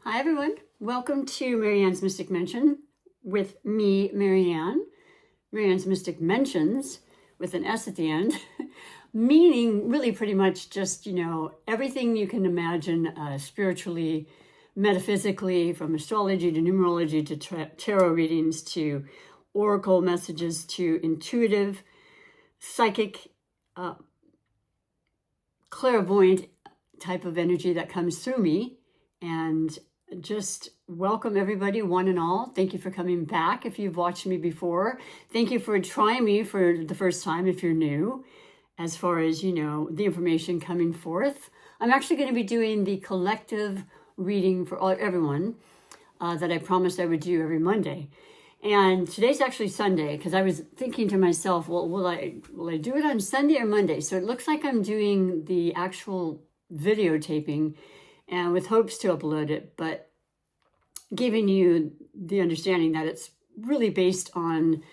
Hi everyone, welcome to Marianne's Mystic Mention with me, Marianne. Marianne's Mystic Mentions with an S at the end, meaning really pretty much just, everything you can imagine spiritually, metaphysically, from astrology to numerology to tarot readings to oracle messages to intuitive, psychic, clairvoyant type of energy that comes through me. And just welcome everybody, one and all. Thank you for coming back if you've watched me before. Thank you for trying me for the first time if you're new, as far as, the information coming forth. I'm actually going to be doing the collective reading for everyone that I promised I would do every Monday. And today's actually Sunday, because I was thinking to myself, well, will I do it on Sunday or Monday? So it looks like I'm doing the actual videotaping and with hopes to upload it, but giving you the understanding that it's really based on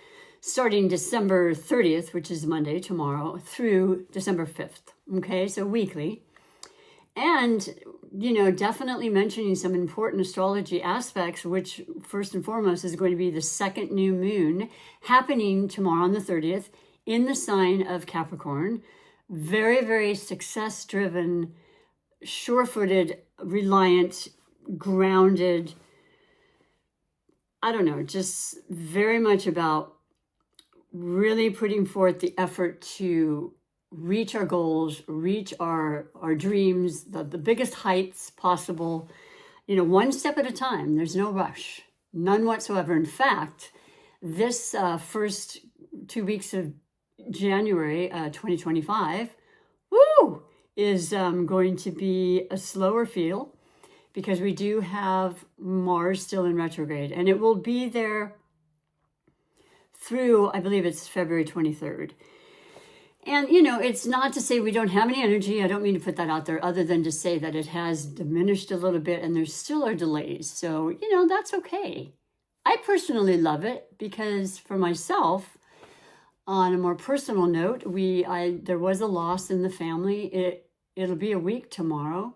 starting December 30th, which is Monday, tomorrow, through December 5th. Okay, so weekly. And, definitely mentioning some important astrology aspects, which first and foremost is going to be the second new moon happening tomorrow on the 30th in the sign of Capricorn. Very, very success-driven, sure-footed, reliant, grounded, just very much about really putting forth the effort to reach our goals, reach our dreams, the biggest heights possible, one step at a time. There's no rush, none whatsoever. In fact, this first 2 weeks of January 2025, is going to be a slower feel because we do have Mars still in retrograde, and it will be there through, I believe it's February 23rd. And, it's not to say we don't have any energy. I don't mean to put that out there other than to say that it has diminished a little bit and there still are delays. So, that's okay. I personally love it because for myself, on a more personal note, there was a loss in the family. It'll be a week tomorrow.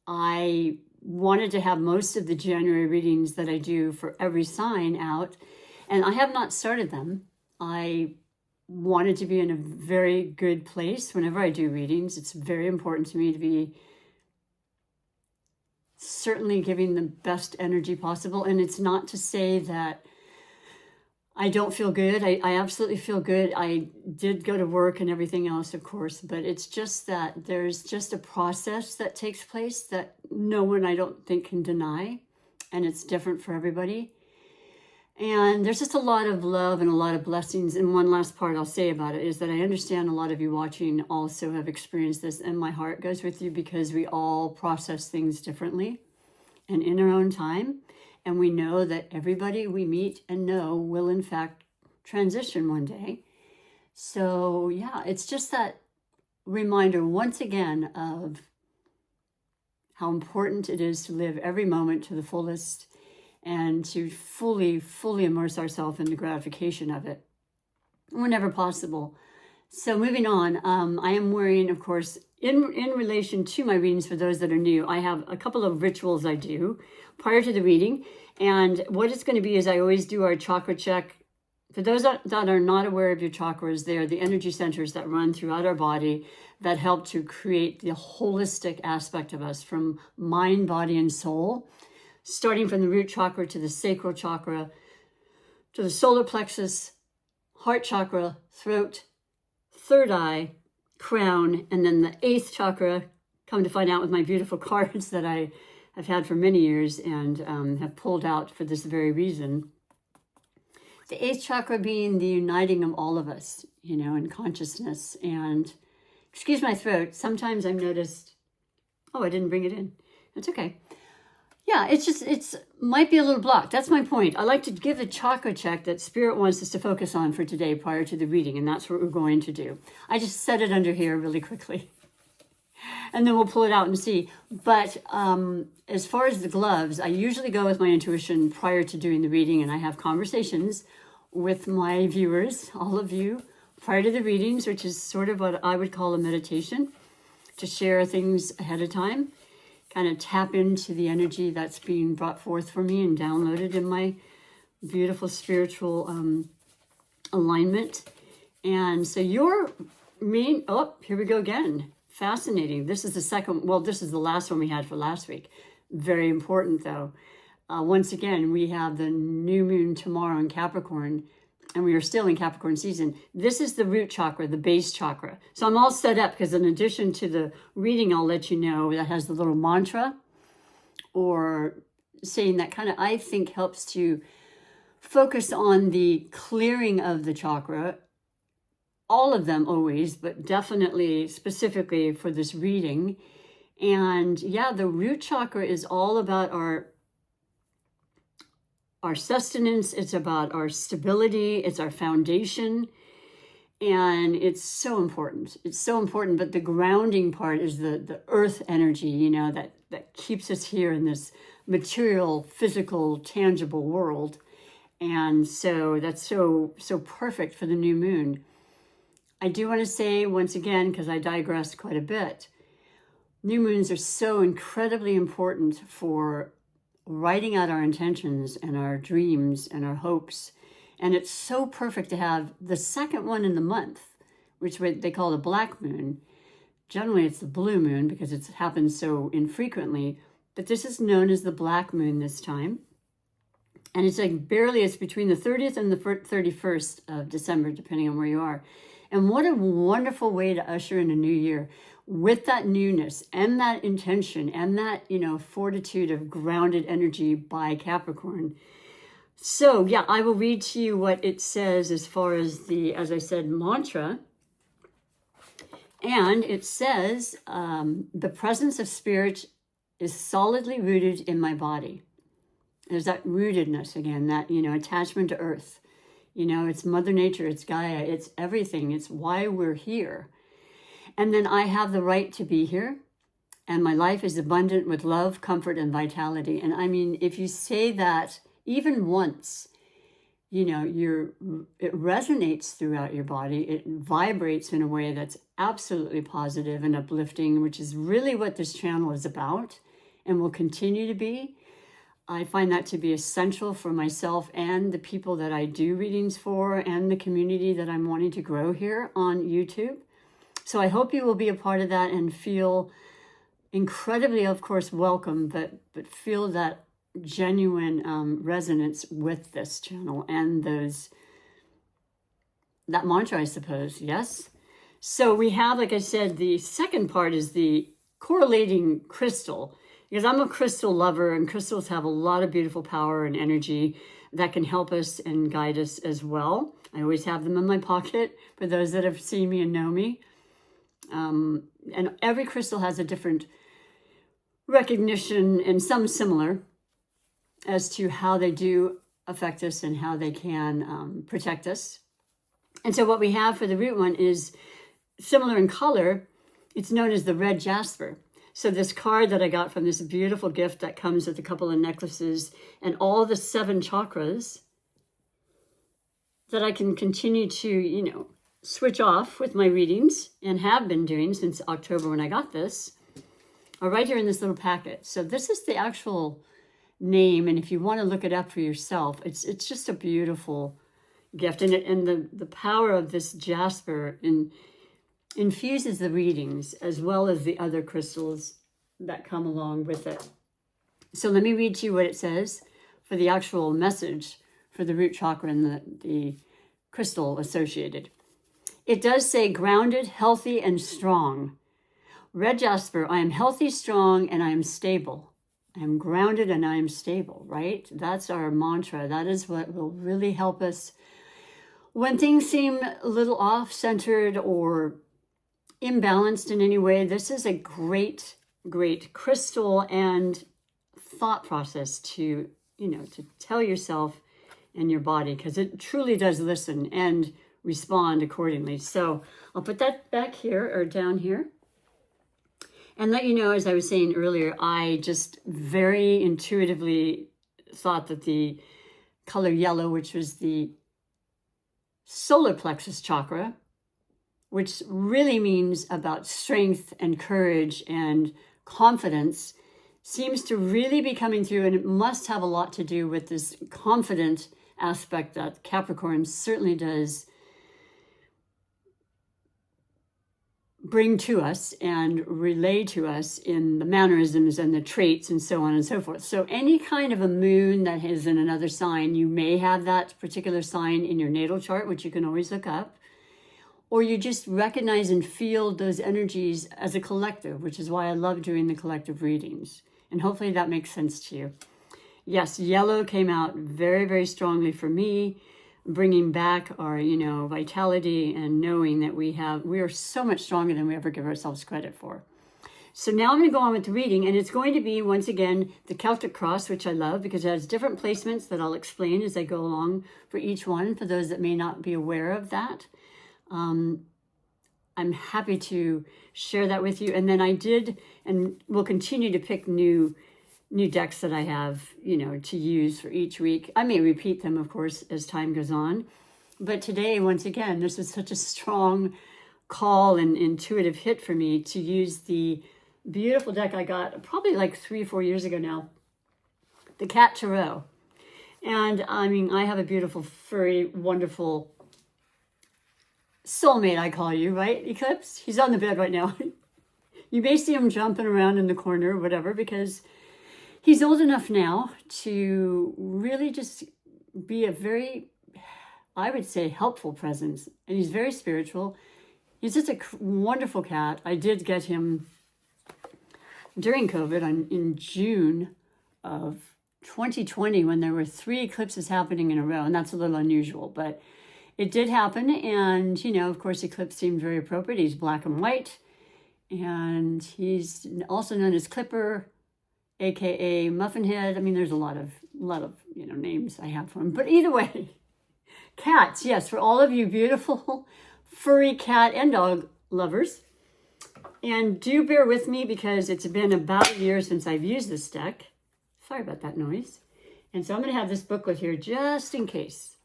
I wanted to have most of the January readings that I do for every sign out, and I have not started them. I wanted to be in a very good place whenever I do readings. It's very important to me to be certainly giving the best energy possible. And it's not to say that I don't feel good. I absolutely feel good. I did go to work and everything else, of course, but it's just that there's just a process that takes place that no one, I don't think, can deny. And it's different for everybody. And there's just a lot of love and a lot of blessings. And one last part I'll say about it is that I understand a lot of you watching also have experienced this, and my heart goes with you because we all process things differently and in our own time. And we know that everybody we meet and know will, in fact, transition one day. So, yeah, it's just that reminder once again of how important it is to live every moment to the fullest and to fully immerse ourselves in the gratification of it whenever possible. So moving on, I am wearing, of course, in relation to my readings, for those that are new, I have a couple of rituals I do prior to the reading. And what it's going to be is I always do our chakra check. For those that are not aware of your chakras, they are the energy centers that run throughout our body that help to create the holistic aspect of us, from mind, body, and soul, starting from the root chakra to the sacral chakra, to the solar plexus, heart chakra, throat, third eye, crown, and then the 8th chakra, come to find out with my beautiful cards that I have had for many years and have pulled out for this very reason. The 8th chakra being the uniting of all of us, in consciousness. And excuse my throat, sometimes I've noticed, I didn't bring it in. That's okay. Yeah, it's might be a little blocked. That's my point. I like to give the chakra check that Spirit wants us to focus on for today prior to the reading, and that's what we're going to do. I just set it under here really quickly, and then we'll pull it out and see. But as far as the gloves, I usually go with my intuition prior to doing the reading, and I have conversations with my viewers, all of you, prior to the readings, which is sort of what I would call a meditation, to share things ahead of time. kind of tap into the energy that's being brought forth for me and downloaded in my beautiful spiritual alignment. And so your main, oh, here we go again. Fascinating. This is the second, well, this is the last one we had for last week. Very important though. Once again, we have the new moon tomorrow in Capricorn, and we are still in Capricorn season. This is the root chakra, the base chakra. So I'm all set up because in addition to the reading, I'll let you know that has the little mantra or saying that kind of, I think, helps to focus on the clearing of the chakra. All of them always, but definitely specifically for this reading. And yeah, the root chakra is all about our sustenance. It's about our stability. It's our foundation. And it's so important. It's so important. But the grounding part is the earth energy, you know, that keeps us here in this material, physical, tangible world. And so that's so perfect for the new moon. I do want to say once again, because I digressed quite a bit, new moons are so incredibly important for writing out our intentions and our dreams and our hopes. And it's so perfect to have the second one in the month, which they call the black moon. Generally, it's the blue moon because it happens so infrequently, but this is known as the black moon this time. And it's like barely, it's between the 30th and the 31st of December, depending on where you are. And what a wonderful way to usher in a new year with that newness and that intention and that, you know, fortitude of grounded energy by Capricorn. So yeah, I will read to you what it says as far as the, as I said, mantra. And it says, the presence of spirit is solidly rooted in my body. There's that rootedness again, that, you know, attachment to earth. You know, it's Mother Nature, it's Gaia, it's everything. It's why we're here. And then I have the right to be here. And my life is abundant with love, comfort, and vitality. And I mean, if you say that even once, you know, it resonates throughout your body. It vibrates in a way that's absolutely positive and uplifting, which is really what this channel is about and will continue to be. I find that to be essential for myself and the people that I do readings for and the community that I'm wanting to grow here on YouTube. So I hope you will be a part of that and feel incredibly, of course, welcome, but feel that genuine resonance with this channel and that mantra, I suppose. Yes. So we have, like I said, the second part is the correlating crystal. Because I'm a crystal lover, and crystals have a lot of beautiful power and energy that can help us and guide us as well. I always have them in my pocket for those that have seen me and know me. And every crystal has a different recognition and some similar as to how they do affect us and how they can protect us. And so what we have for the root one is similar in color. It's known as the red jasper. So this card that I got from this beautiful gift that comes with a couple of necklaces and all the 7 chakras that I can continue to, you know, switch off with my readings and have been doing since October when I got this, are right here in this little packet. So this is the actual name. And if you want to look it up for yourself, it's just a beautiful gift. And the power of this jasper infuses the readings as well as the other crystals that come along with it. So let me read to you what it says for the actual message for the root chakra and the crystal associated. It does say grounded, healthy, and strong. Red jasper, I am healthy, strong, and I am stable. I am grounded and I am stable, right? That's our mantra. That is what will really help us when things seem a little off-centered or imbalanced in any way. This is a great crystal and thought process to, you know, to tell yourself and your body, because it truly does listen and respond accordingly. So I'll put that back here or down here and let you know, as I was saying earlier, I just very intuitively thought that the color yellow, which was the solar plexus chakra, which really means about strength and courage and confidence, seems to really be coming through, and it must have a lot to do with this confident aspect that Capricorn certainly does bring to us and relay to us in the mannerisms and the traits and so on and so forth. So any kind of a moon that is in another sign, you may have that particular sign in your natal chart, which you can always look up, or you just recognize and feel those energies as a collective, which is why I love doing the collective readings. And hopefully that makes sense to you. Yes, yellow came out very, very strongly for me, bringing back our, vitality and knowing that we are so much stronger than we ever give ourselves credit for. So now I'm going to go on with the reading, and it's going to be, once again, the Celtic cross, which I love because it has different placements that I'll explain as I go along for each one, for those that may not be aware of that. I'm happy to share that with you. And then I did, and will continue to pick new decks that I have, to use for each week. I may repeat them, of course, as time goes on. But today, once again, this is such a strong call and intuitive hit for me to use the beautiful deck I got probably like 3-4 years ago now, the Cat Tarot. And I have a beautiful, furry, wonderful soulmate, I call you, right, Eclipse? He's on the bed right now. You may see him jumping around in the corner or whatever, because he's old enough now to really just be a very, I would say, helpful presence. And he's very spiritual. He's just a wonderful cat. I did get him during COVID in June of 2020, when there were 3 eclipses happening in a row. And that's a little unusual, but it did happen. And, of course, eclipse seemed very appropriate. He's black and white. And he's also known as Clipper, aka Muffin Head. There's a lot of names I have for him. But either way, cats, yes, for all of you beautiful furry cat and dog lovers. And do bear with me because it's been about a year since I've used this deck. Sorry about that noise. And so I'm going to have this booklet here just in case.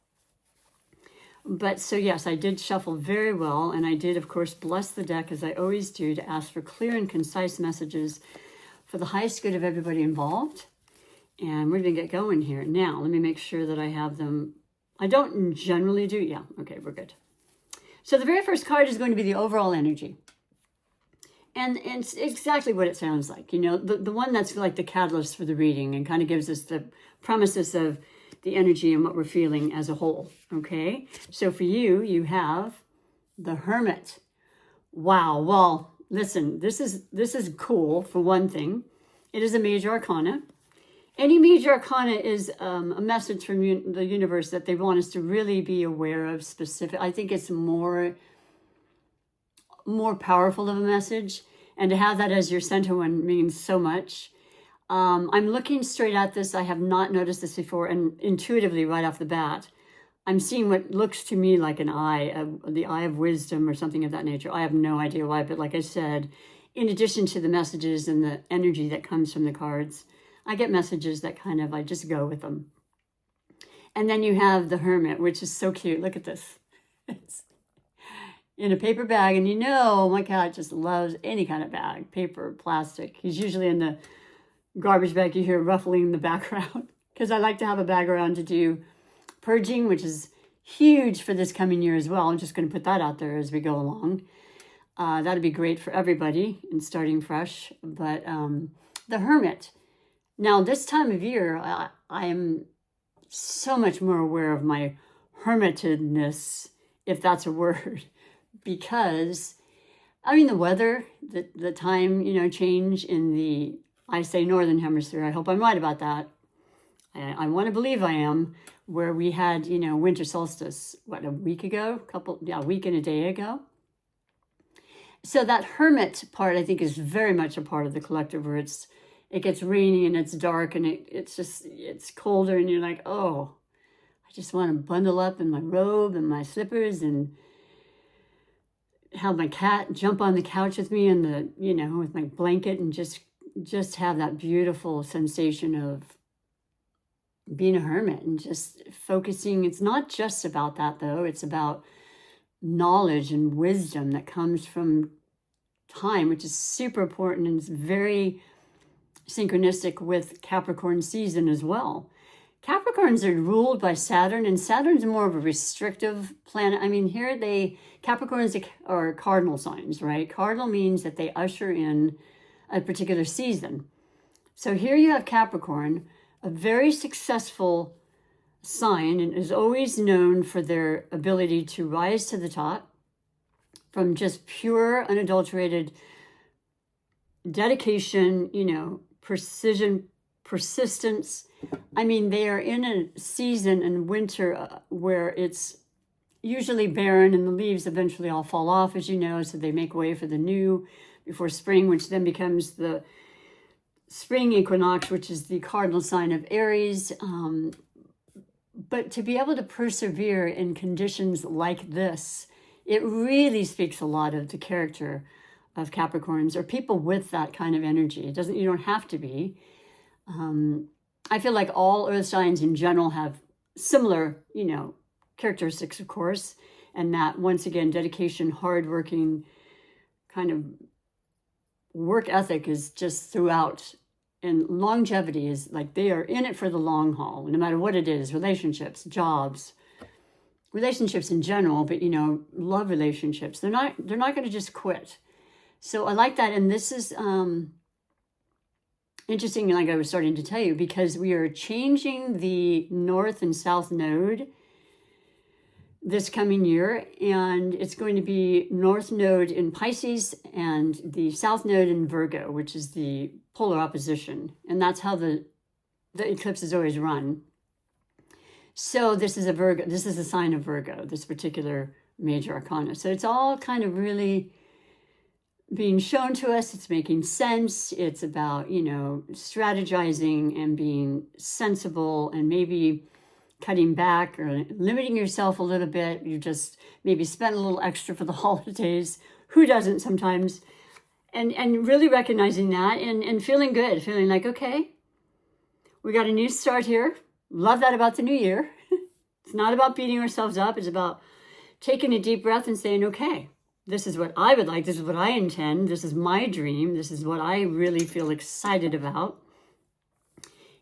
But so yes, I did shuffle very well, and I did, of course, bless the deck as I always do, to ask for clear and concise messages for the highest good of everybody involved. And we're going to get going here. Now, let me make sure that I have them. I don't generally do, yeah, okay, we're good. So the very first card is going to be the overall energy. And it's exactly what it sounds like, the one that's like the catalyst for the reading and kind of gives us the premises of the energy and what we're feeling as a whole, okay? So for you, you have the Hermit. Wow, well, listen, this is cool for one thing. It is a major arcana. Any major arcana is a message from the universe that they want us to really be aware of specific. I think it's more powerful of a message, and to have that as your center one means so much. I'm looking straight at this. I have not noticed this before, and intuitively right off the bat, I'm seeing what looks to me like an eye, the eye of wisdom or something of that nature. I have no idea why, but like I said, in addition to the messages and the energy that comes from the cards, I get messages that I just go with them. And then you have the Hermit, which is so cute. Look at this. It's in a paper bag, and my cat just loves any kind of bag, paper, plastic. He's usually in the garbage bag you hear ruffling in the background, because I like to have a bag around to do purging, which is huge for this coming year as well. I'm just going to put that out there as we go along. That'd be great for everybody and starting fresh. But the Hermit. Now, this time of year, I am so much more aware of my hermitedness, if that's a word, because, the weather, the time, change in the, I say Northern Hemisphere. I hope I'm right about that. I want to believe I am, where we had, winter solstice, a week ago? A week and a day ago. So that Hermit part, I think, is very much a part of the collective, where it gets rainy and it's dark and it's colder, and you're like, oh, I just want to bundle up in my robe and my slippers and have my cat jump on the couch with me and with my blanket, and just have that beautiful sensation of being a hermit and just focusing. It's not just about that, though. It's about knowledge and wisdom that comes from time, which is super important, and it's very synchronistic with Capricorn season as well. Capricorns are ruled by Saturn, and Saturn's more of a restrictive planet. I mean, here Capricorns are cardinal signs, right? Cardinal means that they usher in a particular season. So here you have Capricorn, a very successful sign, and is always known for their ability to rise to the top from just pure, unadulterated dedication, precision, persistence. I mean, they are in a season in winter where it's usually barren and the leaves eventually all fall off, as you know, so they make way for the new before spring, which then becomes the spring equinox, which is the cardinal sign of Aries. But to be able to persevere in conditions like this, it really speaks a lot of the character of Capricorns or people with that kind of energy. You don't have to be. I feel like all earth signs in general have similar, characteristics, of course, and that, once again, dedication, hardworking, kind of work ethic is just throughout. And longevity is like they are in it for the long haul, no matter what it is, relationships, jobs, relationships in general, but, love relationships. They're not going to just quit. So I like that. And this is interesting, like I was starting to tell you, because we are changing the north and south node this coming year, and it's going to be north node in Pisces and the south node in Virgo, which is the polar opposition. And that's how the eclipses always run. So this is a sign of Virgo, this particular major arcana. So it's all kind of really being shown to us. It's making sense. It's about, strategizing and being sensible and maybe cutting back or limiting yourself a little bit. You just maybe spend a little extra for the holidays. Who doesn't sometimes? And really recognizing that and feeling good, feeling like, okay, we got a new start here. Love that about the new year. It's not about beating ourselves up. It's about taking a deep breath and saying, okay, this is what I would like. This is what I intend. This is my dream. This is what I really feel excited about.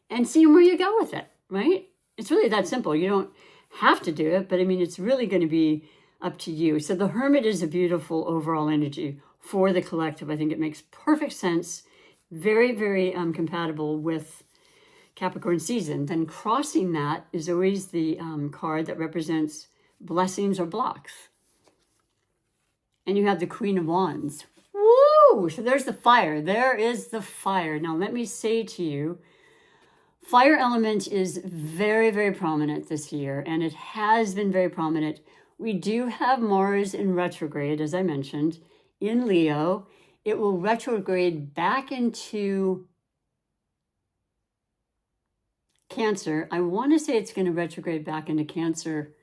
And seeing where you go with it, right? It's really that simple. You don't have to do it, but I mean, it's really going to be up to you. So the Hermit is a beautiful overall energy for the collective. I think it makes perfect sense. Very, very compatible with Capricorn season. Then crossing that is always the card that represents blessings or blocks. And you have the Queen of Wands. Woo! So there's the fire. There is the fire. Now let me say to you, fire element is very, very prominent this year, and it has been very prominent. We do have Mars in retrograde, as I mentioned, in Leo. It will retrograde back into Cancer. I want to say it's going to retrograde back into Cancer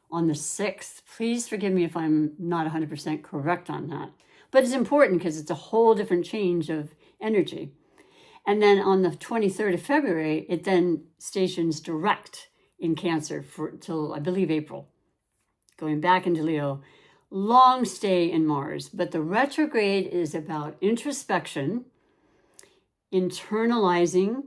on the 6th. Please forgive me if I'm not 100% correct on that. But it's important because it's a whole different change of energy. And then on the 23rd of February, it then stations direct in Cancer till, I believe, April. Going back into Leo. Long stay in Mars. But the retrograde is about introspection, internalizing,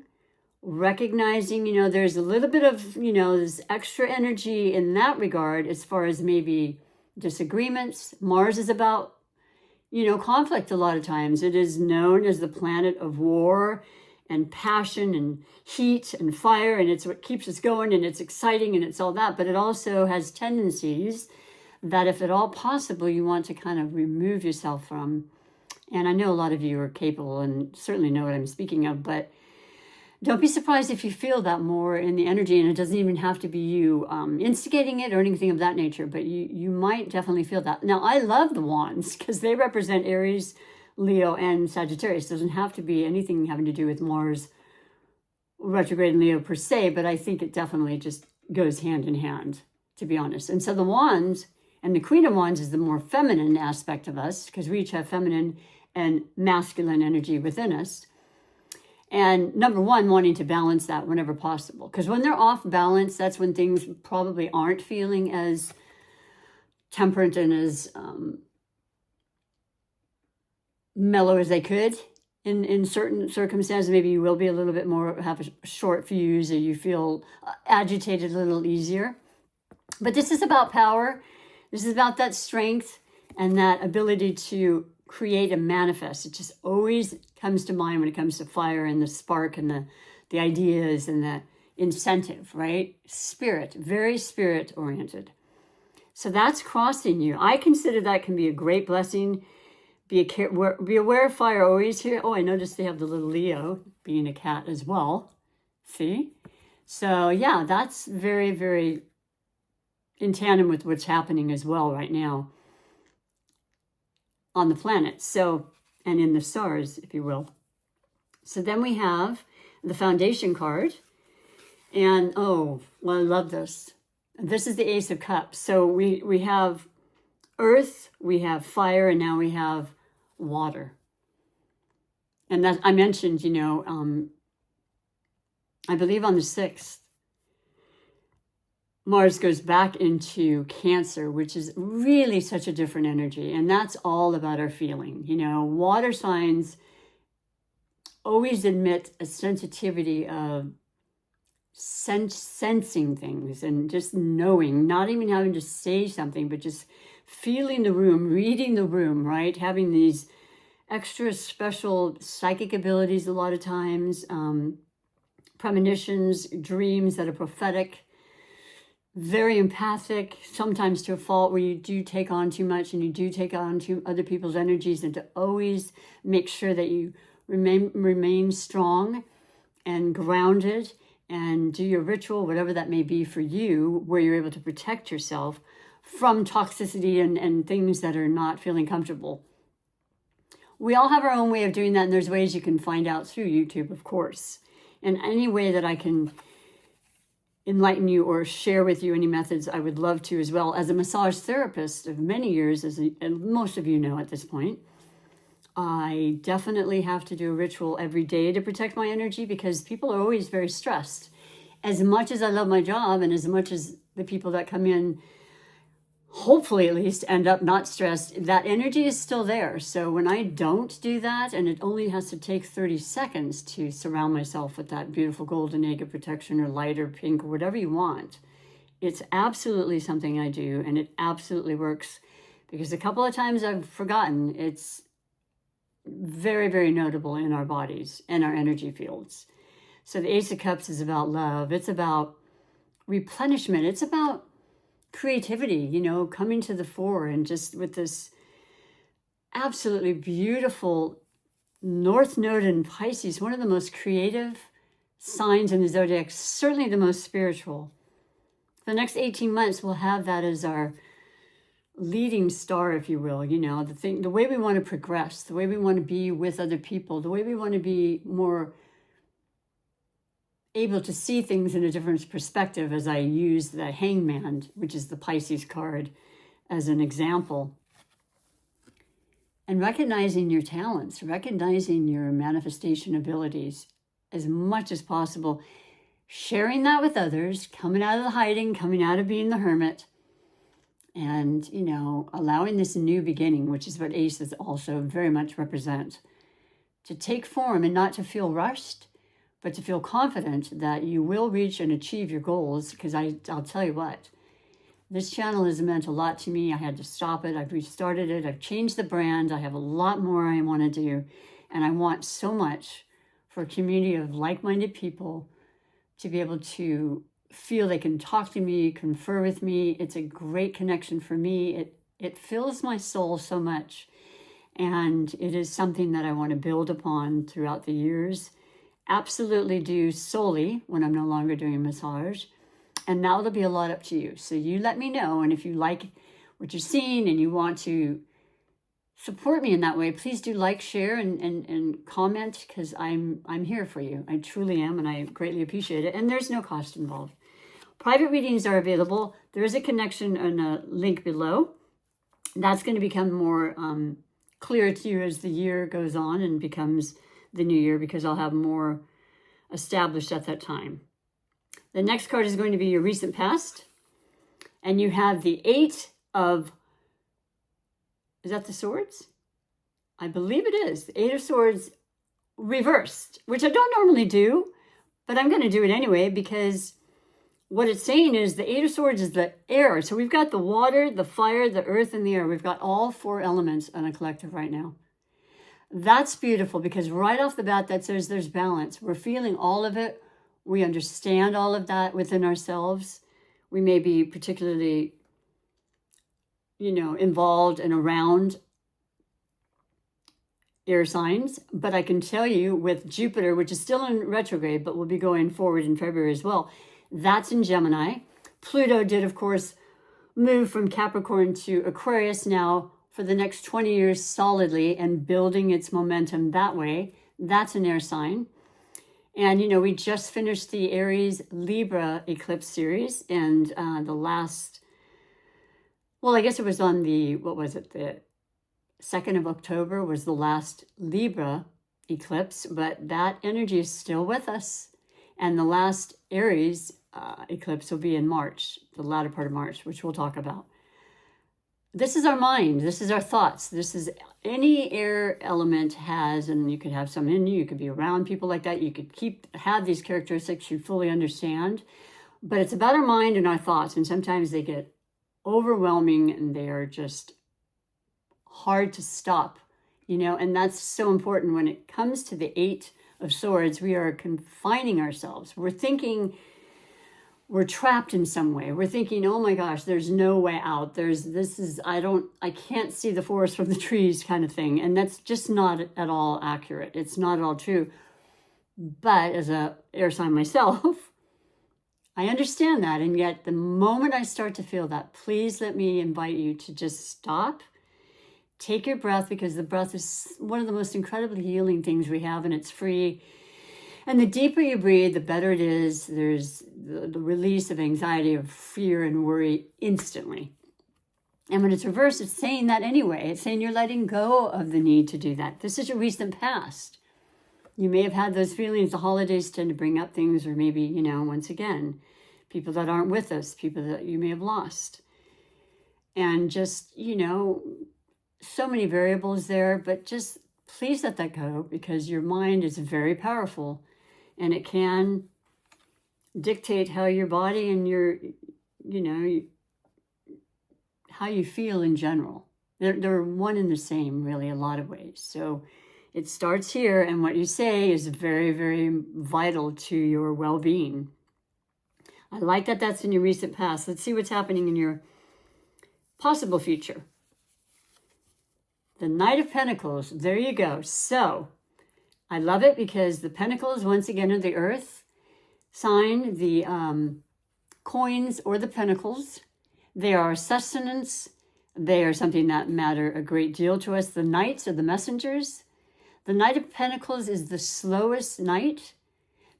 recognizing, there's a little bit of, this extra energy in that regard as far as maybe disagreements. Mars is about, conflict a lot of times. It is known as the planet of war and passion and heat and fire, and it's what keeps us going, and it's exciting, and it's all that. But it also has tendencies that, if at all possible, you want to kind of remove yourself from. And I know a lot of you are capable and certainly know what I'm speaking of, but don't be surprised if you feel that more in the energy, and it doesn't even have to be you instigating it or anything of that nature, but you might definitely feel that. Now, I love the wands because they represent Aries, Leo, and Sagittarius. It doesn't have to be anything having to do with Mars retrograde in Leo per se, but I think it definitely just goes hand in hand, to be honest. And so the wands, and the Queen of Wands is the more feminine aspect of us, because we each have feminine and masculine energy within us. And number one, wanting to balance that whenever possible. Because when they're off balance, that's when things probably aren't feeling as temperate and as mellow as they could. in certain circumstances, maybe you will be a little bit more, have a short fuse, or you feel agitated a little easier. But this is about power. This is about that strength and that ability to create and manifest. It just always comes to mind when it comes to fire and the spark and the ideas and the incentive, right? Spirit, very spirit oriented. So that's crossing you. I consider that can be a great blessing. Be aware of fire always here. Oh, I noticed they have the little Leo being a cat as well. See? So yeah, that's very, very in tandem with what's happening as well right now on the planet. So, and in the stars, if you will. So then we have the foundation card. And oh, well, I love this. This is the Ace of Cups. So we have earth, we have fire, and now we have water. And that I mentioned, I believe on the 6th, Mars goes back into Cancer, which is really such a different energy. And that's all about our feeling. Water signs always admit a sensitivity of sensing things and just knowing, not even having to say something, but just feeling the room, reading the room, right? Having these extra special psychic abilities a lot of times, premonitions, dreams that are prophetic, very empathic, sometimes to a fault where you do take on too much and you do take on to other people's energies, and to always make sure that you remain strong and grounded and do your ritual, whatever that may be for you, where you're able to protect yourself from toxicity and things that are not feeling comfortable. We all have our own way of doing that, and there's ways you can find out through YouTube, of course. And any way that I can enlighten you or share with you any methods, I would love to as well. As a massage therapist of many years, and most of you know at this point, I definitely have to do a ritual every day to protect my energy, because people are always very stressed. As much as I love my job, and as much as the people that come in, hopefully at least, end up not stressed, that energy is still there. So when I don't do that, and it only has to take 30 seconds to surround myself with that beautiful golden egg of protection, or light, or pink, or whatever you want, it's absolutely something I do, and it absolutely works, because a couple of times I've forgotten, it's very, very notable in our bodies and our energy fields. So the Ace of Cups is about love. It's about replenishment. It's about creativity, coming to the fore, and just with this absolutely beautiful North Node in Pisces, one of the most creative signs in the zodiac, certainly the most spiritual. For the next 18 months, we'll have that as our leading star, if you will, the way we want to progress, the way we want to be with other people, the way we want to be more able to see things in a different perspective, as I use the Hangman, which is the Pisces card, as an example. And recognizing your talents, recognizing your manifestation abilities as much as possible, sharing that with others, coming out of the hiding, coming out of being the hermit, and, allowing this new beginning, which is what aces also very much represent, to take form and not to feel rushed, but to feel confident that you will reach and achieve your goals. Because I'll tell you what, this channel has meant a lot to me. I had to stop it. I've restarted it. I've changed the brand. I have a lot more I want to do. And I want so much for a community of like-minded people to be able to feel they can talk to me, confer with me. It's a great connection for me. It fills my soul so much. And it is something that I want to build upon throughout the years. Absolutely do solely when I'm no longer doing massage. And now it'll be a lot up to you. So you let me know. And if you like what you're seeing and you want to support me in that way, please do like, share, and comment, because I'm here for you. I truly am, and I greatly appreciate it. And there's no cost involved. Private readings are available. There is a connection and a link below. That's going to become more clear to you as the year goes on and becomes the new year, because I'll have more established at that time. The next card is going to be your recent past. And you have the 8 of, is that the swords? I believe it is. The 8 of Swords reversed, which I don't normally do, but I'm going to do it anyway, because what it's saying is the Eight of Swords is the air. So we've got the water, the fire, the earth, and the air. We've got all four elements on a collective right now. That's beautiful, because right off the bat, that says there's balance. We're feeling all of it. We understand all of that within ourselves. We may be particularly, involved and around air signs, but I can tell you with Jupiter, which is still in retrograde, but will be going forward in February as well, that's in Gemini. Pluto did, of course, move from Capricorn to Aquarius now for the next 20 years solidly, and building its momentum that way. That's an air sign. And, we just finished the Aries Libra eclipse series, and the last, I guess it was on the 2nd of October was the last Libra eclipse, but that energy is still with us. And the last Aries eclipse will be in March, the latter part of March, which we'll talk about. This is our mind. This is our thoughts. This is any air element has, and you could have some in you. You could be around people like that. You could have these characteristics you fully understand. But it's about our mind and our thoughts. And sometimes they get overwhelming, and they are just hard to stop, and that's so important. When it comes to the Eight of Swords, we are confining ourselves. We're thinking we're trapped in some way. We're thinking, oh my gosh, there's no way out. I can't see the forest from the trees kind of thing. And that's just not at all accurate. It's not at all true. But as a air sign myself, I understand that. And yet the moment I start to feel that, please let me invite you to just stop. Take your breath, because the breath is one of the most incredibly healing things we have, and it's free. And the deeper you breathe, the better it is. There's the release of anxiety, of fear and worry instantly. And when it's reversed, it's saying that anyway. It's saying you're letting go of the need to do that. This is your recent past. You may have had those feelings. The holidays tend to bring up things, or maybe, once again, people that aren't with us, people that you may have lost. And just, so many variables there, but just please let that go, because your mind is very powerful, and it can dictate how your body and your, how you feel in general. They're one and the same, really, a lot of ways. So it starts here, and what you say is very, very vital to your well-being. I like that that's in your recent past. Let's see what's happening in your possible future. The Knight of Pentacles, there you go. So, I love it, because the Pentacles, once again, are the Earth sign, the coins or the Pentacles. They are sustenance. They are something that matter a great deal to us. The Knights are the messengers. The Knight of Pentacles is the slowest knight,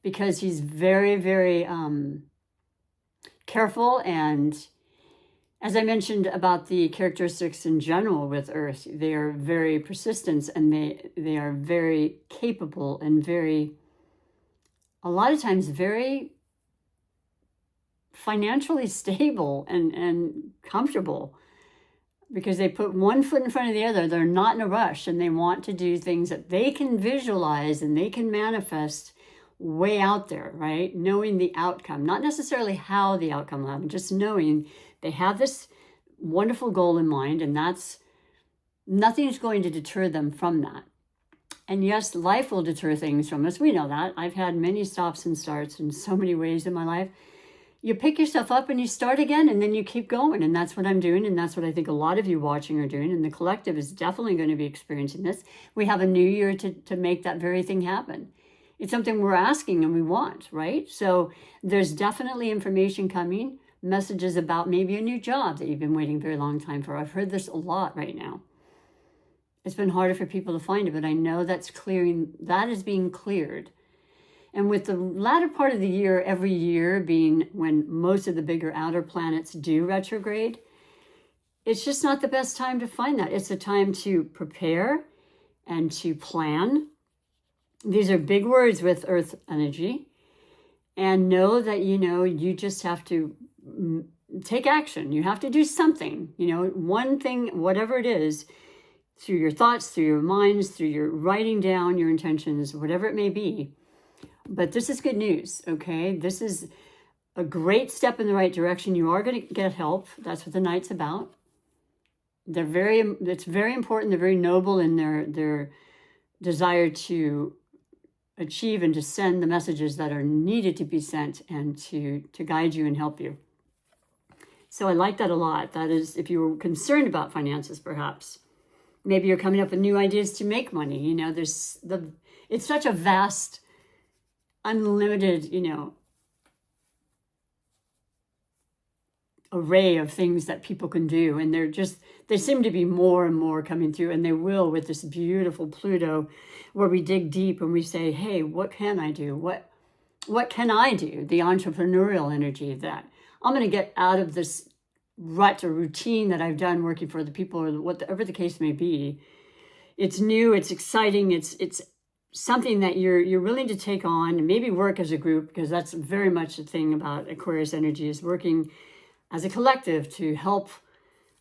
because he's very, very careful. And as I mentioned about the characteristics in general with Earth, they are very persistent, and they are very capable, and a lot of times, very financially stable and comfortable, because they put one foot in front of the other. They're not in a rush, and they want to do things that they can visualize and they can manifest way out there, right? Knowing the outcome, not necessarily how the outcome will happen, just knowing they have this wonderful goal in mind, and nothing's going to deter them from that. And yes, life will deter things from us. We know that. I've had many stops and starts in so many ways in my life. You pick yourself up and you start again, and then you keep going. And that's what I'm doing. And that's what I think a lot of you watching are doing. And the collective is definitely going to be experiencing this. We have a new year to make that very thing happen. It's something we're asking and we want, right? So there's definitely information coming, messages about maybe a new job that you've been waiting a very long time for. I've heard this a lot right now. It's been harder for people to find it, but I know that's clearing. That is being cleared. And with the latter part of the year, every year being when most of the bigger outer planets do retrograde, it's just not the best time to find that. It's a time to prepare and to plan. These are big words with Earth energy. And know that, you just have to take action. You have to do something, one thing, whatever it is. through your thoughts, through your minds, through your writing down your intentions, whatever it may be. But this is good news, okay? This is a great step in the right direction. You are going to get help. That's what the Knight's about. It's very important. They're very noble in their desire to achieve and to send the messages that are needed to be sent and to guide you and help you. So I like that a lot. That is, if you were concerned about finances, perhaps, maybe you're coming up with new ideas to make money. You know, it's such a vast, unlimited, array of things that people can do. And they seem to be more and more coming through, and they will with this beautiful Pluto, where we dig deep and we say, hey, what can I do? What can I do? The entrepreneurial energy of that. I'm going to get out of this rut or routine that I've done working for the people, or whatever the case may be. It's new, it's exciting, it's something that you're willing to take on and maybe work as a group, because that's very much the thing about Aquarius energy, is working as a collective to help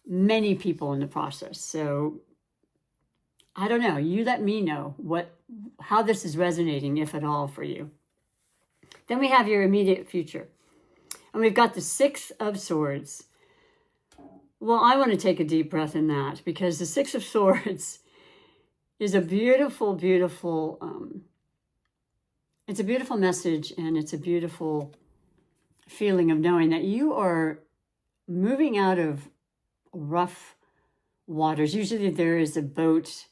many people in the process. So I don't know, you let me know how this is resonating, if at all, for you. Then we have your immediate future. And we've got the Six of Swords. Well, I want to take a deep breath in that, because the Six of Swords is a beautiful, beautiful, it's a beautiful message, and it's a beautiful feeling of knowing that you are moving out of rough waters. Usually there is a boat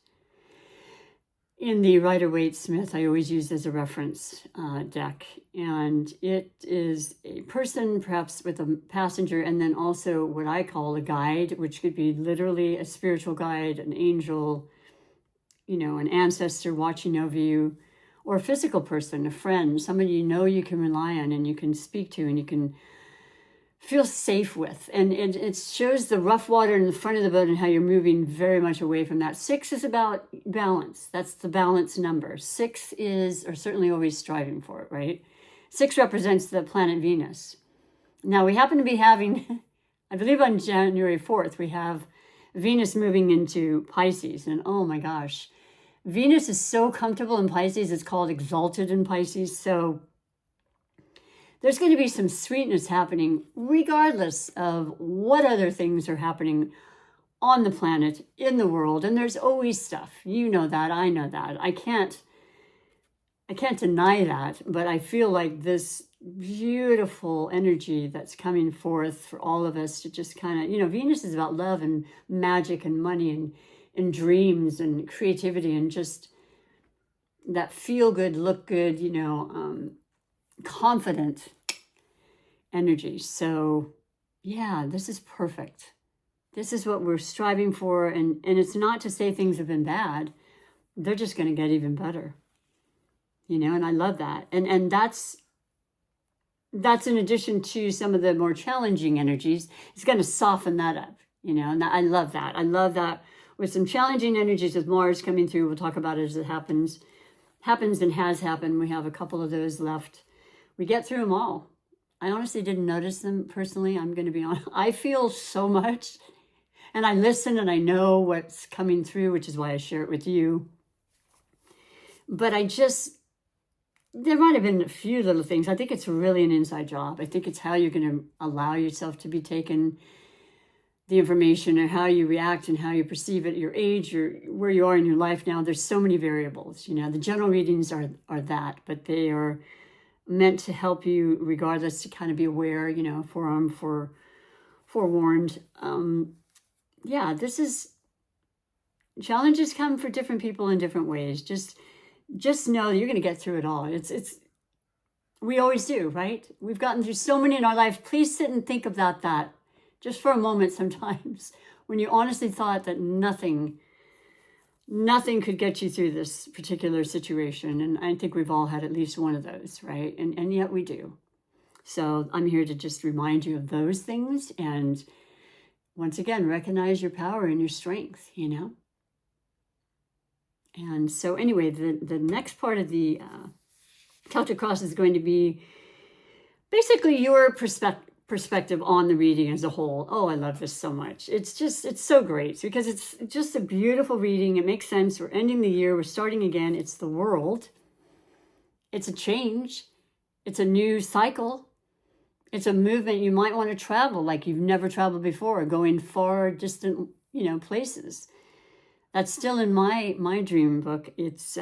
in the Rider-Waite-Smith, I always use as a reference deck. And it is a person, perhaps with a passenger, and then also what I call a guide, which could be literally a spiritual guide, an angel, an ancestor watching over you, or a physical person, a friend, somebody you can rely on and you can speak to and you can feel safe with. And it shows the rough water in the front of the boat and how you're moving very much away from that. 6 is about balance. That's the balance number. 6 is, or certainly always striving for it, right? 6 represents the planet Venus. Now we happen to be having, I believe on January 4th, we have Venus moving into Pisces. And oh my gosh, Venus is so comfortable in Pisces. It's called exalted in Pisces. So there's going to be some sweetness happening regardless of what other things are happening on the planet, in the world. And there's always stuff. You know that. I know that. I can't deny that. But I feel like this beautiful energy that's coming forth for all of us to just kind of, Venus is about love and magic and money and dreams and creativity and just that feel good, look good, confident energy. So yeah, this is perfect. This is what we're striving for. And it's not to say things have been bad. They're just going to get even better, and I love that. And that's in addition to some of the more challenging energies. It's going to soften that up, and I love that. I love that with some challenging energies with Mars coming through. We'll talk about it as it happens and has happened. We have a couple of those left. We get through them all. I honestly didn't notice them personally. I'm going to be honest. I feel so much, and I listen and I know what's coming through, which is why I share it with you. But there might have been a few little things. I think it's really an inside job. I think it's how you're going to allow yourself to be taken, the information, and how you react and how you perceive it, your age, or where you are in your life now. There's so many variables. The general readings are that, but they are meant to help you regardless, to kind of be aware, forearmed, forewarned. This is, challenges come for different people in different ways. Just know that you're going to get through it all. We always do, right? We've gotten through so many in our life. Please sit and think about that just for a moment sometimes, when you honestly thought that nothing could get you through this particular situation. And I think we've all had at least one of those, right? And yet we do. So I'm here to just remind you of those things. And once again, recognize your power and your strength, And so anyway, the next part of the Celtic Cross is going to be basically your perspective on the reading as a whole. Oh, I love this so much. It's so great because it's just a beautiful reading. It makes sense. We're ending the year. We're starting again. It's the world. It's a change. It's a new cycle. It's a movement. You might want to travel like you've never traveled before, going far, distant, places. That's still in my dream book. It's,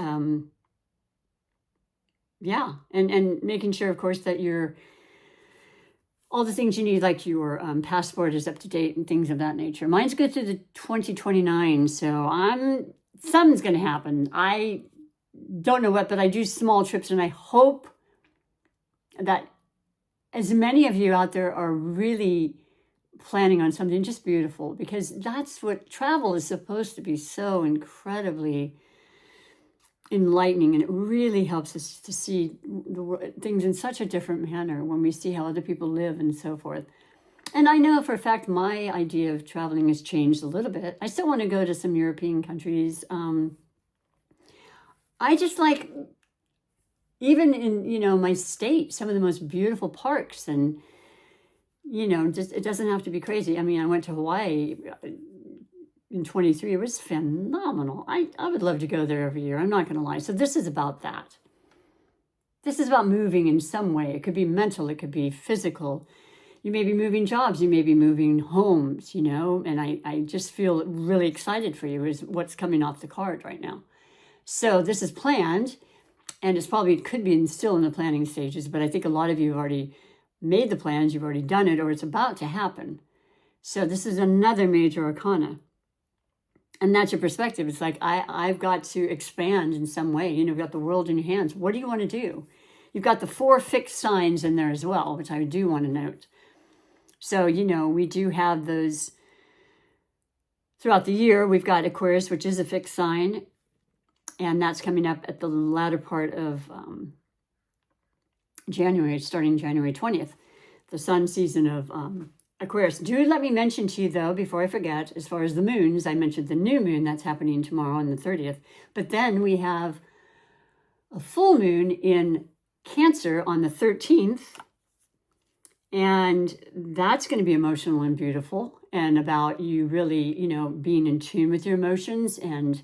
yeah. And making sure, of course, that all the things you need, like your passport is up to date and things of that nature. Mine's good through the 2029. So something's going to happen. I don't know what, but I do small trips, and I hope that as many of you out there are really planning on something just beautiful, because that's what travel is supposed to be, so incredibly enlightening, and it really helps us to see things in such a different manner when we see how other people live and so forth. And I know for a fact my idea of traveling has changed a little bit. I still want to go to some European countries. I just like, even in, my state, some of the most beautiful parks, and, just, it doesn't have to be crazy. I mean, I went to Hawaii in 23. It was phenomenal. I would love to go there every year. I'm not going to lie. So this is about that. This is about moving in some way. It could be mental. It could be physical. You may be moving jobs. You may be moving homes, and I just feel really excited for you is what's coming off the card right now. So this is planned, and it could be still in the planning stages, but I think a lot of you have already made the plans. You've already done it, or it's about to happen. So this is another major arcana. And that's your perspective. It's like, I've got to expand in some way. You've got the world in your hands. What do you want to do? You've got the 4 fixed signs in there as well, which I do want to note. So, we do have those throughout the year. We've got Aquarius, which is a fixed sign. And that's coming up at the latter part of January, starting January 20th, the sun season of Aquarius. Do let me mention to you, though, before I forget, as far as the moons, I mentioned the new moon that's happening tomorrow on the 30th. But then we have a full moon in Cancer on the 13th. And that's going to be emotional and beautiful, and about you really, being in tune with your emotions. And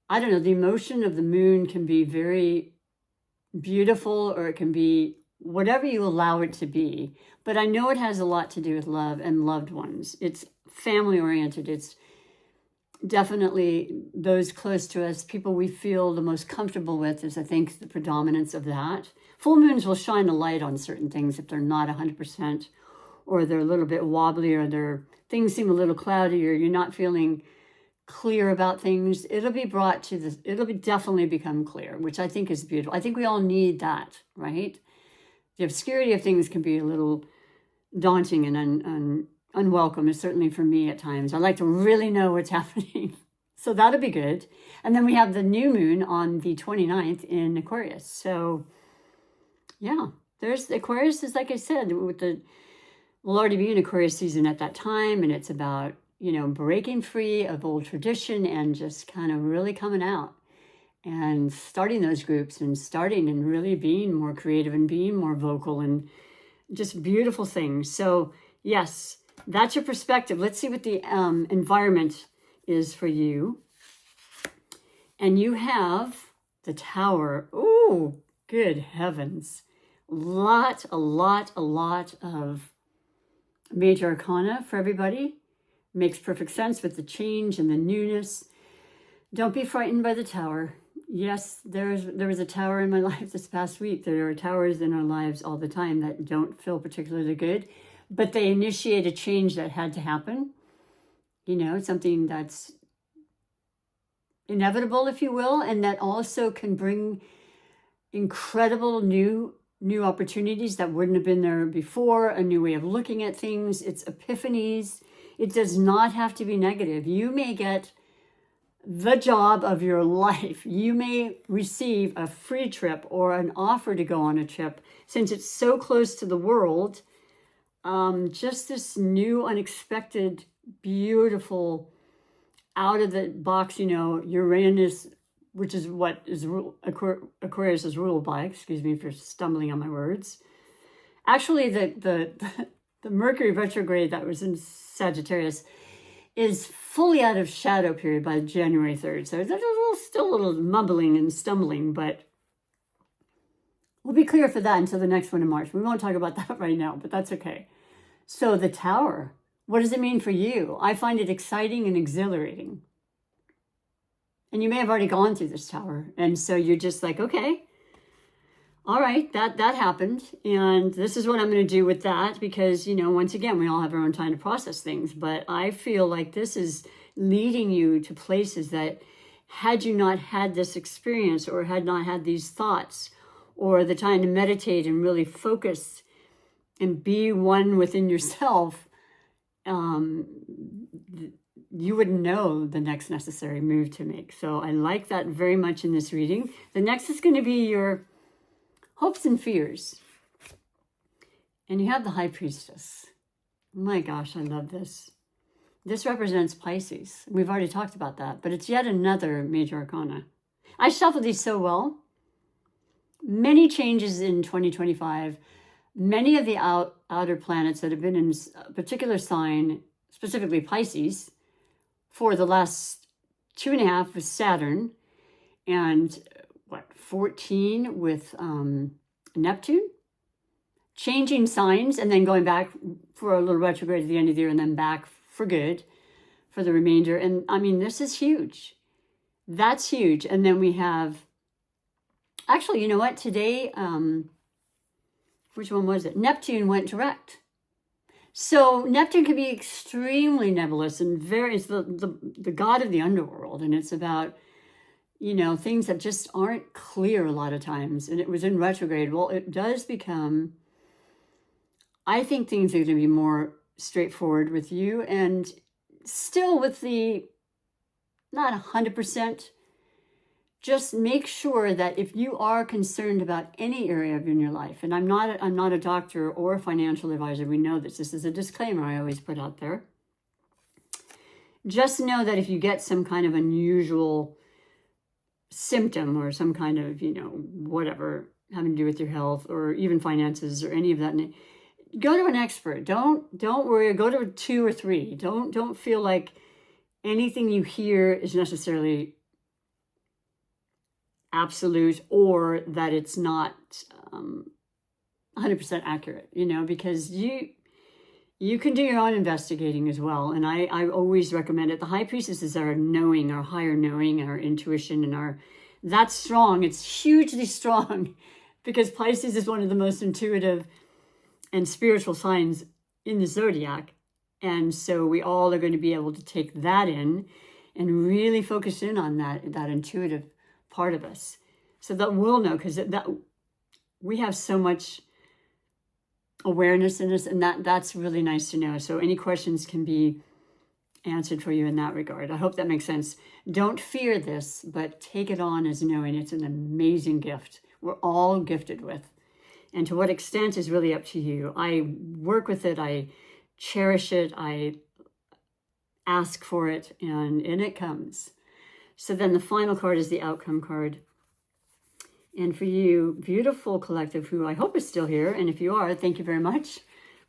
I don't know, the emotion of the moon can be very beautiful, or it can be whatever you allow it to be. But I know it has a lot to do with love and loved ones. It's family oriented. It's definitely those close to us, people we feel the most comfortable with is, I think, the predominance of that. Full moons will shine a light on certain things if they're not 100%, or they're a little bit wobbly, or things seem a little cloudy, or you're not feeling clear about things. It'll be brought to this. It'll definitely become clear, which I think is beautiful. I think we all need that, right? The obscurity of things can be a little daunting and unwelcome, certainly for me at times. I like to really know what's happening. So that'll be good. And then we have the new moon on the 29th in Aquarius. So yeah, there's Aquarius is, like I said, we'll already be in Aquarius season at that time. And it's about, breaking free of old tradition and just kind of really coming out and starting those groups and really being more creative and being more vocal and just beautiful things. So yes, that's your perspective. Let's see what the environment is for you. And you have the Tower. Oh, good heavens. A lot of major arcana for everybody. Makes perfect sense with the change and the newness. Don't be frightened by the Tower. Yes, there was a tower in my life this past week. There are towers in our lives all the time that don't feel particularly good, but they initiate a change that had to happen. Something that's inevitable, if you will, and that also can bring incredible new opportunities that wouldn't have been there before, a new way of looking at things. It's epiphanies. It does not have to be negative. You may get the job of your life. You may receive a free trip or an offer to go on a trip. Since it's so close to the world, just this new, unexpected, beautiful, out of the box, Uranus, which is what Aquarius is ruled by. Excuse me for stumbling on my words. Actually, the Mercury retrograde that was in Sagittarius is fully out of shadow period by January 3rd. So there's still a little mumbling and stumbling, but we'll be clear for that until the next one in March. We won't talk about that right now, but that's okay. So the Tower, what does it mean for you? I find it exciting and exhilarating. And you may have already gone through this Tower. And so you're just like, okay, all right, that happened. And this is what I'm going to do with that. Because, once again, we all have our own time to process things. But I feel like this is leading you to places that had you not had this experience or had not had these thoughts or the time to meditate and really focus and be one within yourself, you wouldn't know the next necessary move to make. So I like that very much in this reading. The next is going to be your hopes and fears. And you have the High Priestess. My gosh, I love this. This represents Pisces. We've already talked about that, but it's yet another major arcana. I shuffled these so well. Many changes in 2025. Many of the outer planets that have been in a particular sign, specifically Pisces, for the last 2.5 with Saturn, and 14 with Neptune, changing signs and then going back for a little retrograde at the end of the year and then back for good for the remainder. And I mean, this is huge. That's huge. And then we have, actually, you know what? Today, which one was it? Neptune went direct. So Neptune can be extremely nebulous and it's the god of the underworld. And it's about, things that just aren't clear a lot of times. And it was in retrograde. Well, it does become, I think things are going to be more straightforward with you and still with the, not 100%, just make sure that if you are concerned about any area of in your life, and I'm not a doctor or a financial advisor, we know this is a disclaimer I always put out there. Just know that if you get some kind of unusual symptom or some kind of, whatever having to do with your health or even finances or any of that, go to an expert. Don't worry. Go to 2 or 3. Don't feel like anything you hear is necessarily absolute or that it's not 100% accurate, because you can do your own investigating as well. And I always recommend it. The High Priestess is our knowing, our higher knowing, our intuition, and that's strong. It's hugely strong because Pisces is one of the most intuitive and spiritual signs in the zodiac. And so we all are going to be able to take that in and really focus in on that intuitive part of us, so that we'll know, because that we have so much awareness in us, and that's really nice to know. So any questions can be answered for you in that regard. I hope that makes sense. Don't fear this, but take it on as knowing it's an amazing gift we're all gifted with. And to what extent is really up to you. I work with it, I cherish it, I ask for it, and it comes. So then the final card is the outcome card. And for you, beautiful collective, who I hope is still here, and if you are, thank you very much.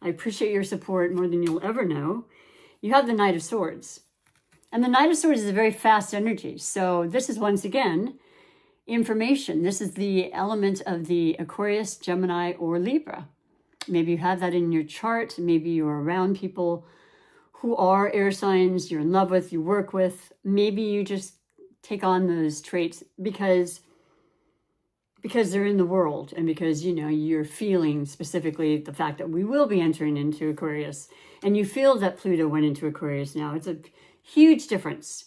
I appreciate your support more than you'll ever know. You have the Knight of Swords. And the Knight of Swords is a very fast energy. So this is, once again, information. This is the element of the Aquarius, Gemini, or Libra. Maybe you have that in your chart. Maybe you're around people who are air signs you're in love with, you work with. Maybe you just take on those traits because they're in the world, and because you're feeling specifically the fact that we will be entering into Aquarius, and you feel that Pluto went into Aquarius now. It's a huge difference,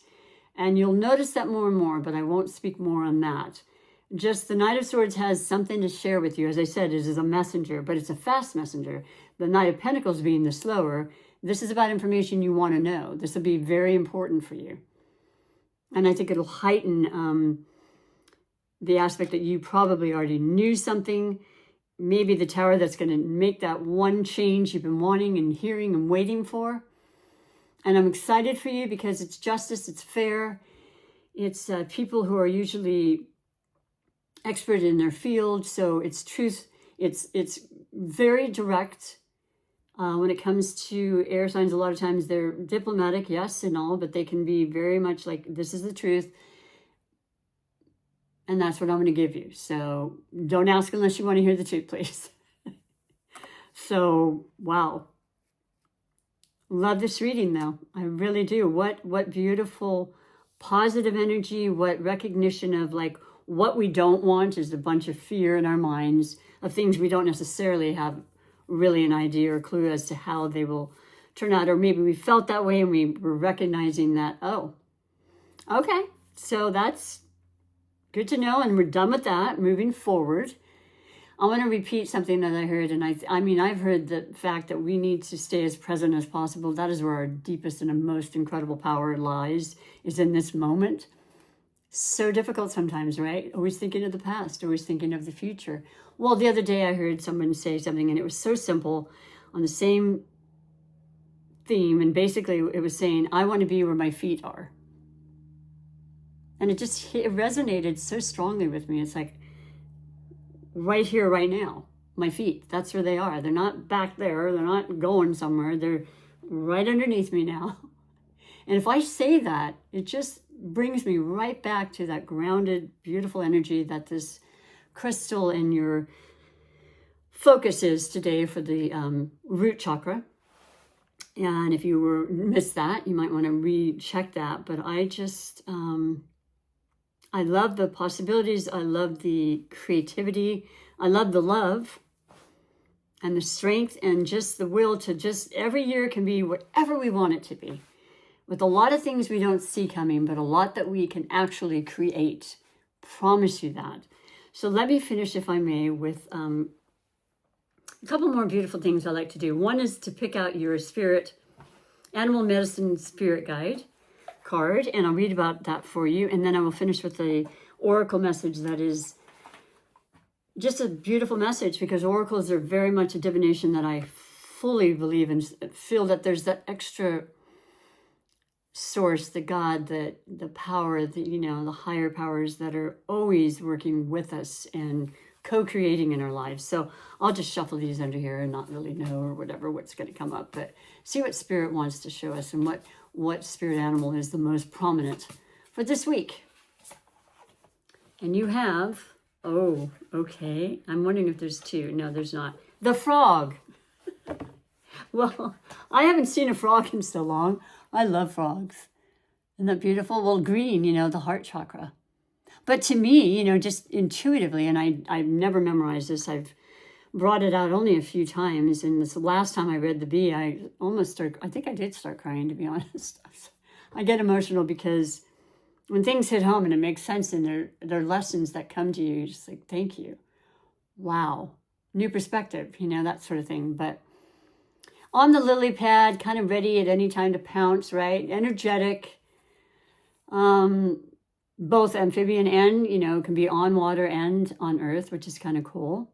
and you'll notice that more and more, but I won't speak more on that. Just the Knight of Swords has something to share with you. As I said, it is a messenger, but it's a fast messenger. The Knight of Pentacles being the slower, this is about information you want to know. This will be very important for you. And I think it'll heighten the aspect that you probably already knew something. Maybe the Tower that's going to make that one change you've been wanting and hearing and waiting for. And I'm excited for you because it's justice, it's fair. It's people who are usually expert in their field. So it's truth, it's very direct. When it comes to air signs, a lot of times they're diplomatic, yes, and all, but they can be very much like, this is the truth, and that's what I'm going to give you. So don't ask unless you want to hear the truth, please. So, wow. Love this reading, though. I really do. What beautiful, positive energy, what recognition of like what we don't want is a bunch of fear in our minds of things we don't necessarily have really an idea or clue as to how they will turn out. Or maybe we felt that way and we were recognizing that, oh, okay, so that's good to know. And we're done with that, moving forward. I want to repeat something that I heard. And I mean, I've heard the fact that we need to stay as present as possible. That is where our deepest and most incredible power lies, is in this moment. So difficult sometimes, right? Always thinking of the past, always thinking of the future. Well, the other day I heard someone say something and it was so simple on the same theme. And basically it was saying, I want to be where my feet are. And it resonated so strongly with me. It's like, right here, right now, my feet, that's where they are. They're not back there. They're not going somewhere. They're right underneath me now. And if I say that, it just brings me right back to that grounded, beautiful energy that this crystal in your focus is today for the root chakra. And if you missed that, you might want to recheck that. But I just, I love the possibilities. I love the creativity. I love the love and the strength and just the will to just every year can be whatever we want it to be. With a lot of things we don't see coming, but a lot that we can actually create. Promise you that. So let me finish, if I may, with a couple more beautiful things I like to do. One is to pick out your spirit, animal medicine spirit guide card, and I'll read about that for you. And then I will finish with the oracle message that is just a beautiful message, because oracles are very much a divination that I fully believe and feel that there's that extra source, the God, the power, the higher powers that are always working with us and co-creating in our lives. So I'll just shuffle these under here and not really know or whatever what's going to come up, but see what spirit wants to show us and what spirit animal is the most prominent for this week. And you have, oh, okay. I'm wondering if there's two. No, there's not. The frog. Well, I haven't seen a frog in so long. I love frogs. Isn't that beautiful? Well, green, the heart chakra. But to me, just intuitively, and I've never memorized this. I've brought it out only a few times. And this last time I read the bee, I think I did start crying, to be honest. I get emotional because when things hit home and it makes sense and they're lessons that come to you, you're just like, thank you. Wow. New perspective, that sort of thing. But on the lily pad, kind of ready at any time to pounce, right? Energetic. Both amphibian and, can be on water and on earth, which is kind of cool.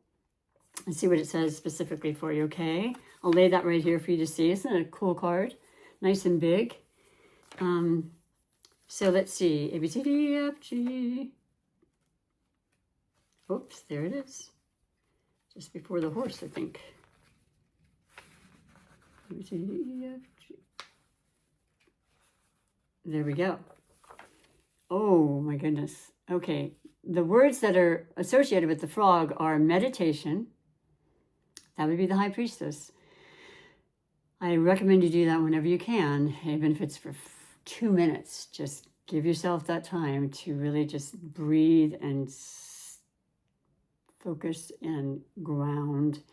Let's see what it says specifically for you, okay? I'll lay that right here for you to see. Isn't it a cool card? Nice and big. So let's see. A, B, C, D, E, F, G. Oops, there it is. Just before the horse, I think. A, B, C, D, E, F, G. There we go. Oh my goodness. Okay. The words that are associated with the frog are meditation. That would be the high priestess. I recommend you do that whenever you can, even if it's for 2 minutes. Just give yourself that time to really just breathe and focus and ground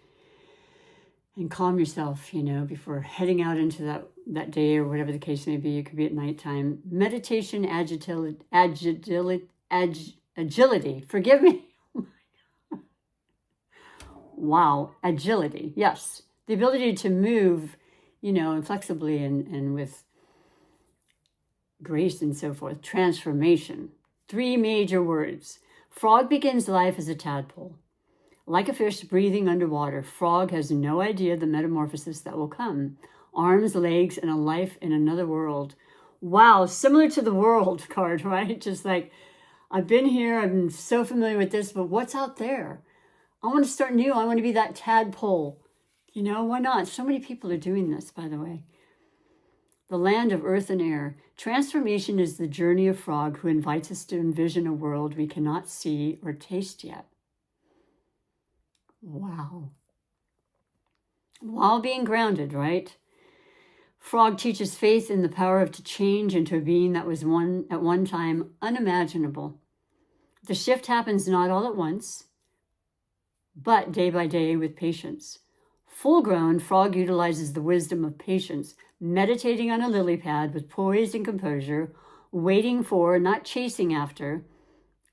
and calm yourself, before heading out into that day or whatever the case may be. It could be at nighttime. Meditation, agility. Forgive me. Wow. Agility. Yes. The ability to move, flexibly and with grace and so forth. Transformation. 3 major words. Frog begins life as a tadpole. Like a fish breathing underwater, frog has no idea the metamorphosis that will come. Arms, legs, and a life in another world. Wow, similar to the world card, right? Just like, I've been here, I'm so familiar with this, but what's out there? I want to start new. I want to be that tadpole. You know, why not? So many people are doing this, by the way. The land of earth and air. Transformation is the journey of frog who invites us to envision a world we cannot see or taste yet. Wow. While being grounded, right? Frog teaches faith in the power to change into a being that was at one time unimaginable. The shift happens not all at once, but day by day with patience. Full-grown, frog utilizes the wisdom of patience, meditating on a lily pad with poise and composure, waiting for, not chasing after,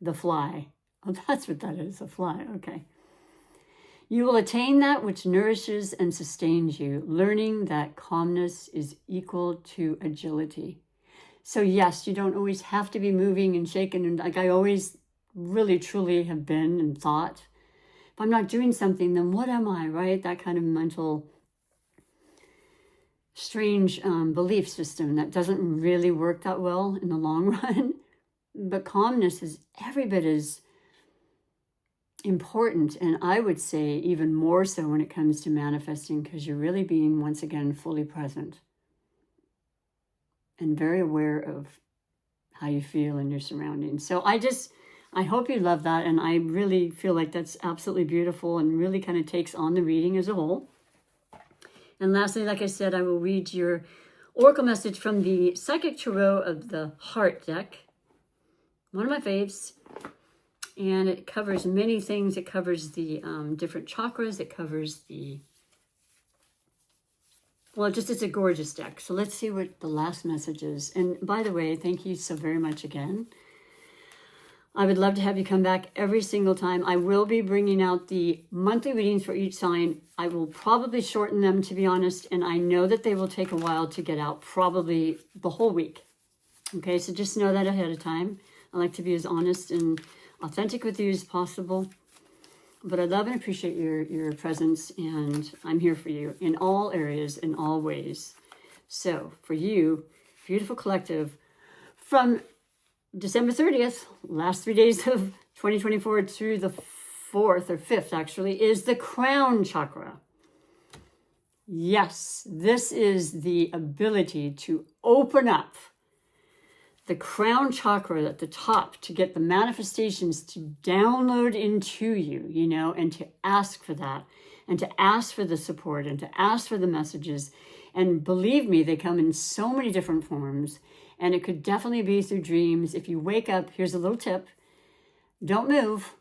the fly. Oh, that's what that is, a fly, okay. You will attain that which nourishes and sustains you, learning that calmness is equal to agility. So yes, you don't always have to be moving and shaking, and like I always really truly have been and thought. If I'm not doing something, then what am I, right? That kind of mental, strange belief system that doesn't really work that well in the long run. But calmness is every bit as important, and I would say even more so when it comes to manifesting, because you're really being, once again, fully present and very aware of how you feel in your surroundings. So I hope you love that, and I really feel like that's absolutely beautiful and really kind of takes on the reading as a whole. And lastly, like I said, I will read your oracle message from the Psychic Tarot of the Heart deck, one of my faves. And it covers many things. It covers the different chakras. It covers the, well, it's a gorgeous deck. So let's see what the last message is. And by the way, thank you so very much again. I would love to have you come back every single time. I will be bringing out the monthly readings for each sign. I will probably shorten them, to be honest. And I know that they will take a while to get out, probably the whole week. Okay, so just know that ahead of time. I like to be as honest and authentic with you as possible, but I love and appreciate your presence, and I'm here for you in all areas, in all ways. So for you, beautiful collective, from December 30th, last 3 days of 2024 through the 4th or 5th actually, is the crown chakra. Yes, this is the ability to open up the crown chakra at the top to get the manifestations to download into you, you know, and to ask for that, and to ask for the support, and to ask for the messages. And believe me, they come in so many different forms, and it could definitely be through dreams. If you wake up, here's a little tip: don't move.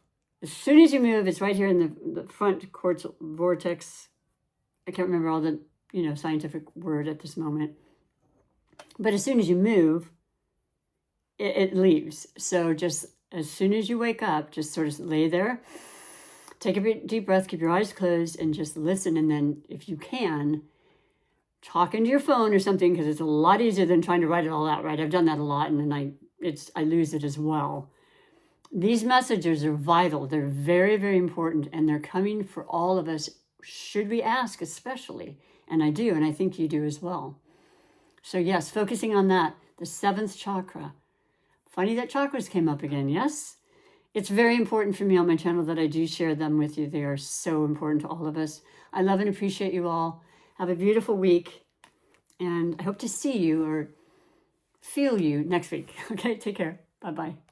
As soon as you move, it's right here in the front quartz vortex. I can't remember all the, you know, scientific word at this moment. But as soon as you move, it leaves. So just as soon as you wake up, just sort of lay there, take a deep breath, keep your eyes closed, and just listen. And then if you can, talk into your phone or something, because it's a lot easier than trying to write it all out, right? I've done that a lot, and then I lose it as well. These messages are vital. They're very, very important, and they're coming for all of us, should we ask, especially. And I do, and I think you do as well. So yes, focusing on that, the 7th chakra. Funny that chakras came up again, yes? It's very important for me on my channel that I do share them with you. They are so important to all of us. I love and appreciate you all. Have a beautiful week, and I hope to see you or feel you next week. Okay, take care. Bye-bye.